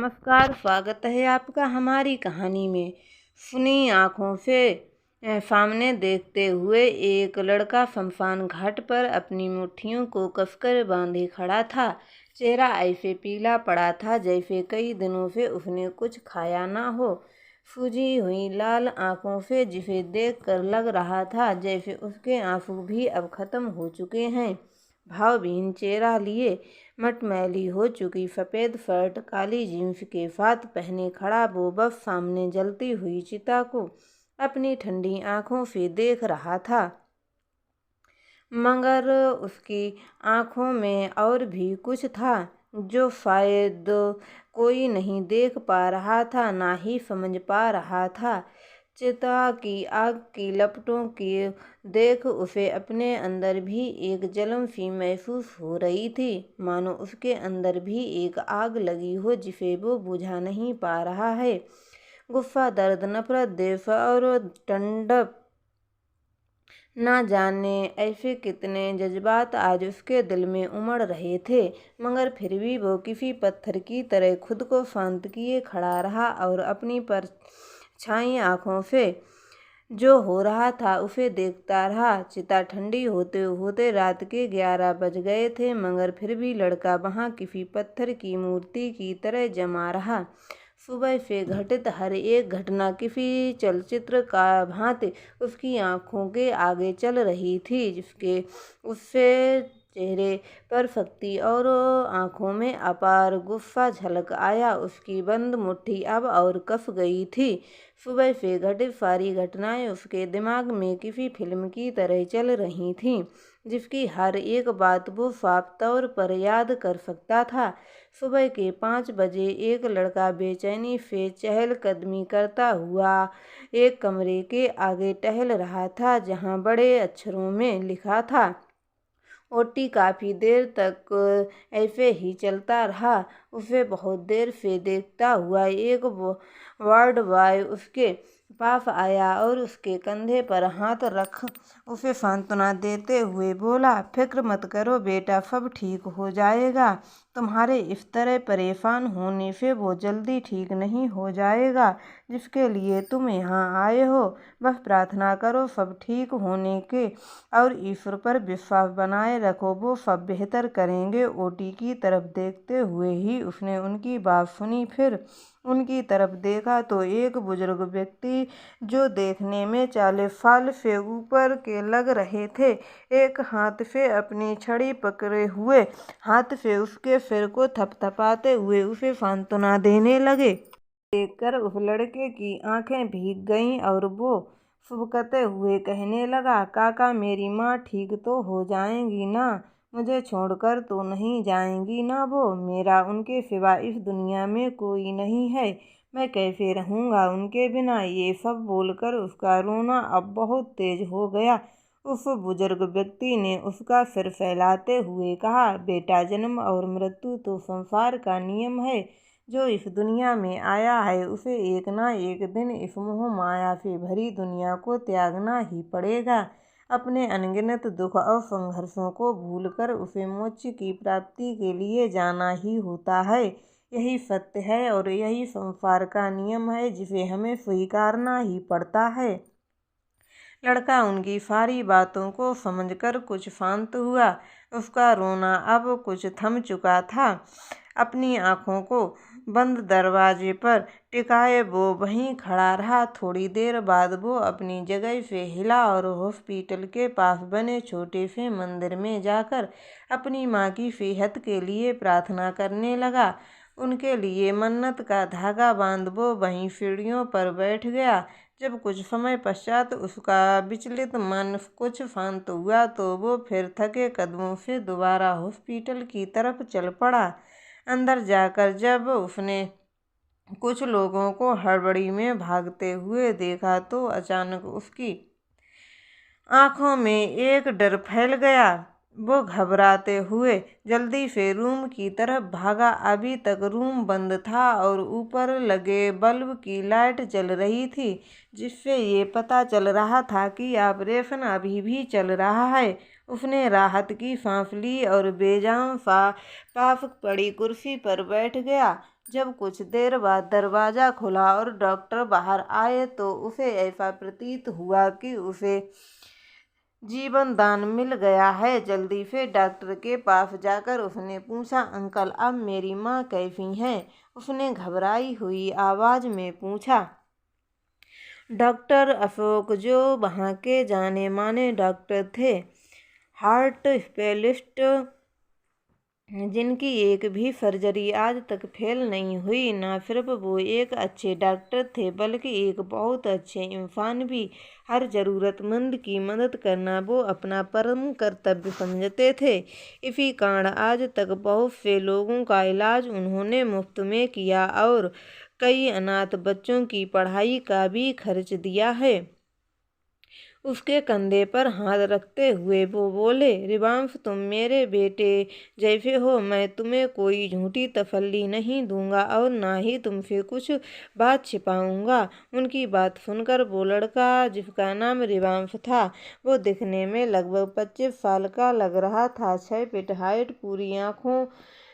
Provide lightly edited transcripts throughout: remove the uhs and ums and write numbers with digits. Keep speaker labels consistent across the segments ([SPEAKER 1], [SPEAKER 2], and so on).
[SPEAKER 1] नमस्कार, स्वागत है आपका हमारी कहानी में। सुनी आँखों से सामने देखते हुए एक लड़का शमशान घाट पर अपनी मुट्ठियों को कसकर बांधे खड़ा था। चेहरा ऐसे पीला पड़ा था जैसे कई दिनों से उसने कुछ खाया ना हो। सूजी हुई लाल आँखों से जिसे देखकर लग रहा था जैसे उसके आंसू भी अब खत्म हो चुके हैं। भावहीन चेहरा लिए मटमैली हो चुकी सफ़ेद शर्ट काली जींस के साथ पहने खड़ा वो बस सामने जलती हुई चिता को अपनी ठंडी आंखों से देख रहा था, मगर उसकी आंखों में और भी कुछ था जो शायद कोई नहीं देख पा रहा था, ना ही समझ पा रहा था। चिता की आग की लपटों की देख उसे अपने अंदर भी एक जलन सी महसूस हो रही थी, मानो उसके अंदर भी एक आग लगी हो जिसे वो बुझा नहीं पा रहा है। गुस्सा, दर्द, नफरत, द्वेष और ठंडक, ना जाने ऐसे कितने जज्बात आज उसके दिल में उमड़ रहे थे, मगर फिर भी वो किसी पत्थर की तरह खुद को शांत किए खड़ा रहा और अपनी परछाई आंखों से जो हो रहा था उसे देखता रहा। चिता ठंडी होते होते रात के 11 बज गए थे, मगर फिर भी लड़का वहाँ किसी पत्थर की मूर्ति की तरह जमा रहा। सुबह से घटित हर एक घटना किसी चलचित्र का भांति उसकी आंखों के आगे चल रही थी, जिसके उससे चेहरे पर सख्ती और आंखों में अपार गुस्सा झलक आया। उसकी बंद मुट्ठी अब और कस गई थी। सुबह से घटित सारी घटनाएं उसके दिमाग में किसी फिल्म की तरह चल रही थीं, जिसकी हर एक बात वो साफ तौर पर याद कर सकता था। सुबह के 5 बजे एक लड़का बेचैनी से चहलकदमी करता हुआ एक कमरे के आगे टहल रहा था, जहां बड़े अक्षरों में लिखा था ओटी। काफ़ी देर तक ऐसे ही चलता रहा। उसे बहुत देर से देखता हुआ एक वार्ड बॉय उसके पास आया और उसके कंधे पर हाथ रख उसे सांत्वना देते हुए बोला, फिक्र मत करो बेटा, सब ठीक हो जाएगा। तुम्हारे इस तरह परेशान होने से वो जल्दी ठीक नहीं हो जाएगा जिसके लिए तुम यहाँ आए हो। बस प्रार्थना करो सब ठीक होने के और ईश्वर पर विश्वास बनाए रखो, वो सब बेहतर करेंगे। ओटी की तरफ देखते हुए ही उसने उनकी बात सुनी। फिर उनकी तरफ देखा तो एक बुजुर्ग व्यक्ति जो देखने में 40 साल से ऊपर के लग रहे थे, एक हाथ से अपनी छड़ी पकड़े हुए हाथ से उसके सिर को थपथपाते हुए उसे सांत्वना देने लगे। देखकर उस लड़के की आंखें भीग गईं और वो सुबकते हुए कहने लगा, काका मेरी माँ ठीक तो हो जाएंगी ना? मुझे छोड़कर तो नहीं जाएंगी ना वो? मेरा उनके सिवा इस दुनिया में कोई नहीं है, मैं कैसे रहूँगा उनके बिना? ये सब बोलकर उसका रोना अब बहुत तेज हो गया। उस बुजुर्ग व्यक्ति ने उसका सिर फैलाते हुए कहा, बेटा जन्म और मृत्यु तो संसार का नियम है। जो इस दुनिया में आया है उसे एक ना एक दिन इस मोह माया से भरी दुनिया को त्यागना ही पड़ेगा। अपने अनगिनत दुख और संघर्षों को भूलकर उसे मोक्ष की प्राप्ति के लिए जाना ही होता है। यही सत्य है और यही संसार का नियम है जिसे हमें स्वीकारना ही पड़ता है। लड़का उनकी सारी बातों को समझकर कुछ शांत हुआ। उसका रोना अब कुछ थम चुका था। अपनी आंखों को बंद दरवाजे पर टिकाए वो वहीं खड़ा रहा। थोड़ी देर बाद वो अपनी जगह से हिला और हॉस्पिटल के पास बने छोटे से मंदिर में जाकर अपनी माँ की सेहत के लिए प्रार्थना करने लगा। उनके लिए मन्नत का धागा बांध वो वहीं सीढ़ियों पर बैठ गया। जब कुछ समय पश्चात उसका विचलित मन कुछ शांत हुआ तो वो फिर थके कदमों से दोबारा हॉस्पिटल की तरफ चल पड़ा। अंदर जाकर जब उसने कुछ लोगों को हड़बड़ी में भागते हुए देखा तो अचानक उसकी आंखों में एक डर फैल गया। वो घबराते हुए जल्दी से रूम की तरफ भागा। अभी तक रूम बंद था और ऊपर लगे बल्ब की लाइट जल रही थी, जिससे ये पता चल रहा था कि ऑपरेशन अभी भी चल रहा है। उसने राहत की सांस ली और बेजान सा पास पड़ी कुर्सी पर बैठ गया। जब कुछ देर बाद दरवाज़ा खुला और डॉक्टर बाहर आए तो उसे ऐसा प्रतीत हुआ कि उसे जीवन दान मिल गया है। जल्दी से डॉक्टर के पास जाकर उसने पूछा, अंकल अब मेरी माँ कैसी हैं? उसने घबराई हुई आवाज़ में पूछा। डॉक्टर अशोक, जो वहाँ के जाने माने डॉक्टर थे, हार्ट स्पेशलिस्ट, जिनकी एक भी सर्जरी आज तक फेल नहीं हुई, ना सिर्फ वो एक अच्छे डॉक्टर थे बल्कि एक बहुत अच्छे इंसान भी। हर ज़रूरतमंद की मदद करना वो अपना परम कर्तव्य समझते थे। इसी कारण आज तक बहुत से लोगों का इलाज उन्होंने मुफ्त में किया और कई अनाथ बच्चों की पढ़ाई का भी खर्च दिया है। उसके कंधे पर हाथ रखते हुए वो बोले, रिवांश, तुम मेरे बेटे जैसे हो। मैं तुम्हें कोई झूठी तसल्ली नहीं दूंगा और ना ही तुमसे कुछ बात छिपाऊंगा। उनकी बात सुनकर वो लड़का, जिसका नाम रिवांश था, वो दिखने में लगभग 25 साल का लग रहा था। 6 फीट हाइट, पूरी आँखों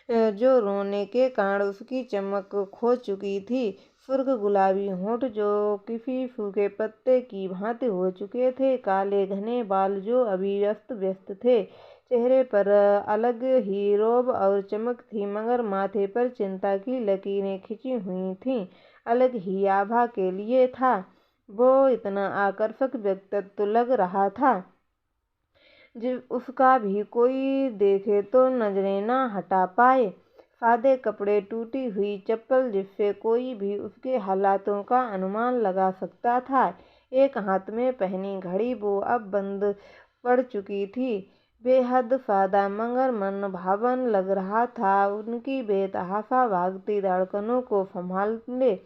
[SPEAKER 1] जो रोने के कारण उसकी चमक खो चुकी थी, सुर्ख गुलाबी होंठ जो किसी सूखे पत्ते की भांति हो चुके थे, काले घने बाल जो अभी व्यस्त व्यस्त थे। चेहरे पर अलग ही रौब और चमक थी, मगर माथे पर चिंता की लकीरें खिंची हुई थीं। अलग ही आभा के लिए था। वो इतना आकर्षक व्यक्तित्व लग रहा था उसका भी कोई देखे तो नजरें ना हटा पाए। सादे कपड़े, टूटी हुई चप्पल, जिससे कोई भी उसके हालातों का अनुमान लगा सकता था। एक हाथ में पहनी घड़ी वो अब बंद पड़ चुकी थी। बेहद सादा मगर मन भावन लग रहा था। उनकी बेतहाशा भागती धड़कनों को संभाल ले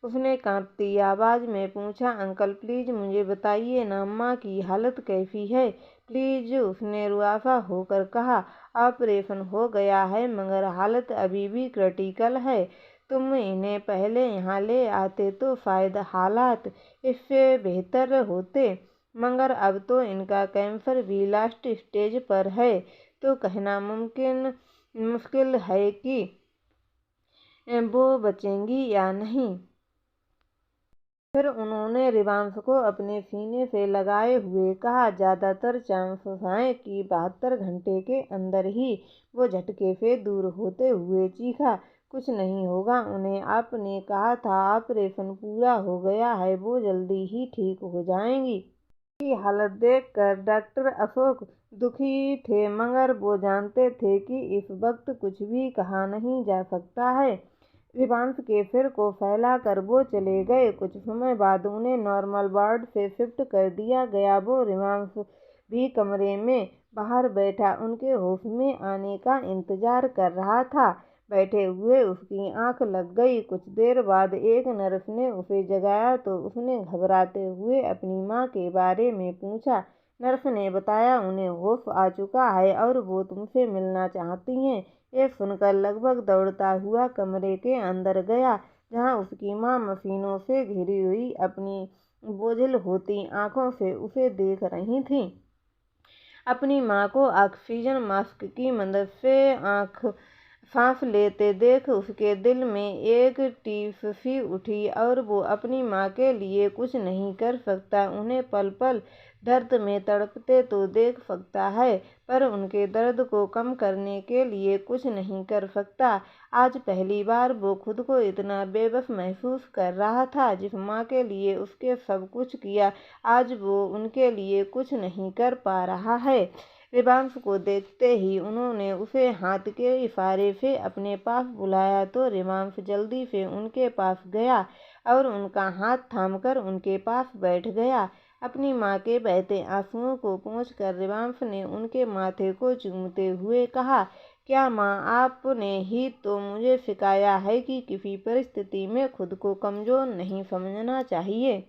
[SPEAKER 1] उसने कांपती आवाज़ में पूछा, अंकल प्लीज़ मुझे बताइए ना, माँ की हालत कैसी है? प्लीज़, उसने रुआसा होकर कहा। ऑपरेशन हो गया है मगर हालत अभी भी क्रिटिकल है। तुम इन्हें पहले यहाँ ले आते तो शायद हालात इससे बेहतर होते, मगर अब तो इनका कैंसर भी लास्ट स्टेज पर है, तो कहना मुश्किल है कि वो बचेंगी या नहीं। फिर उन्होंने रिवांश को अपने सीने से लगाए हुए कहा, ज़्यादातर चांसेस हैं कि 72 घंटे के अंदर ही। वो झटके से दूर होते हुए चीखा, कुछ नहीं होगा उन्हें। आपने कहा था ऑपरेशन पूरा हो गया है, वो जल्दी ही ठीक हो जाएंगी। की हालत देखकर डॉक्टर अशोक दुखी थे, मगर वो जानते थे कि इस वक्त कुछ भी कहा नहीं जा सकता है। रिवांश के सिर को फैलाकर वो चले गए। कुछ समय बाद उन्हें नॉर्मल वार्ड से शिफ्ट कर दिया गया। वो रिवांश भी कमरे में बाहर बैठा उनके होश में आने का इंतजार कर रहा था। बैठे हुए उसकी आंख लग गई। कुछ देर बाद एक नर्स ने उसे जगाया तो उसने घबराते हुए अपनी माँ के बारे में पूछा। नर्स ने बताया उन्हें होश आ चुका है और वो तुमसे मिलना चाहती हैं। ये सुनकर लगभग दौड़ता हुआ कमरे के अंदर गया, जहाँ उसकी माँ मशीनों से घिरी हुई अपनी बोझिल होती आंखों से उसे देख रही थी। अपनी माँ को ऑक्सीजन मास्क की मदद से सांस लेते देख उसके दिल में एक टीस सी उठी और वो अपनी माँ के लिए कुछ नहीं कर सकता, उन्हें पल पल दर्द में तड़पते तो देख सकता है, पर उनके दर्द को कम करने के लिए कुछ नहीं कर सकता। आज पहली बार वो खुद को इतना बेबस महसूस कर रहा था। जिस माँ के लिए उसके सब कुछ किया, आज वो उनके लिए कुछ नहीं कर पा रहा है। रिवांश को देखते ही उन्होंने उसे हाथ के इशारे से अपने पास बुलाया तो रिवांश जल्दी से उनके पास गया और उनका हाथ थामकर उनके पास बैठ गया। अपनी माँ के बहते आंसुओं को पोंछकर रिवांश ने उनके माथे को चूमते हुए कहा, क्या माँ, आपने ही तो मुझे सिखाया है कि किसी परिस्थिति में खुद को कमज़ोर नहीं समझना चाहिए,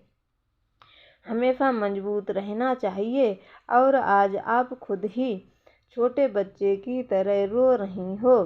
[SPEAKER 1] हमेशा मजबूत रहना चाहिए। और आज आप खुद ही छोटे बच्चे की तरह रो रही हो।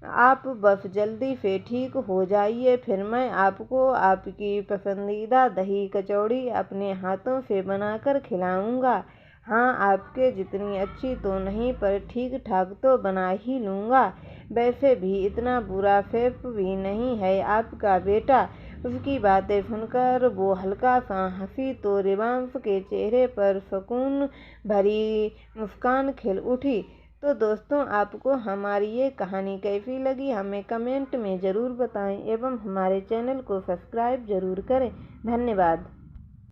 [SPEAKER 1] आप बस जल्दी से ठीक हो जाइए, फिर मैं आपको आपकी पसंदीदा दही कचौड़ी अपने हाथों से बनाकर खिलाऊंगा। हाँ, आपके जितनी अच्छी तो नहीं पर ठीक ठाक तो बना ही लूँगा। वैसे भी इतना बुरा फेफ भी नहीं है आपका बेटा। उसकी बातें सुनकर वो हल्का सा हंसी तो रिवांश के चेहरे पर सुकून भरी मुस्कान खिल उठी। तो दोस्तों, आपको हमारी ये कहानी कैसी लगी हमें कमेंट में ज़रूर बताएं एवं हमारे चैनल को सब्सक्राइब ज़रूर करें। धन्यवाद।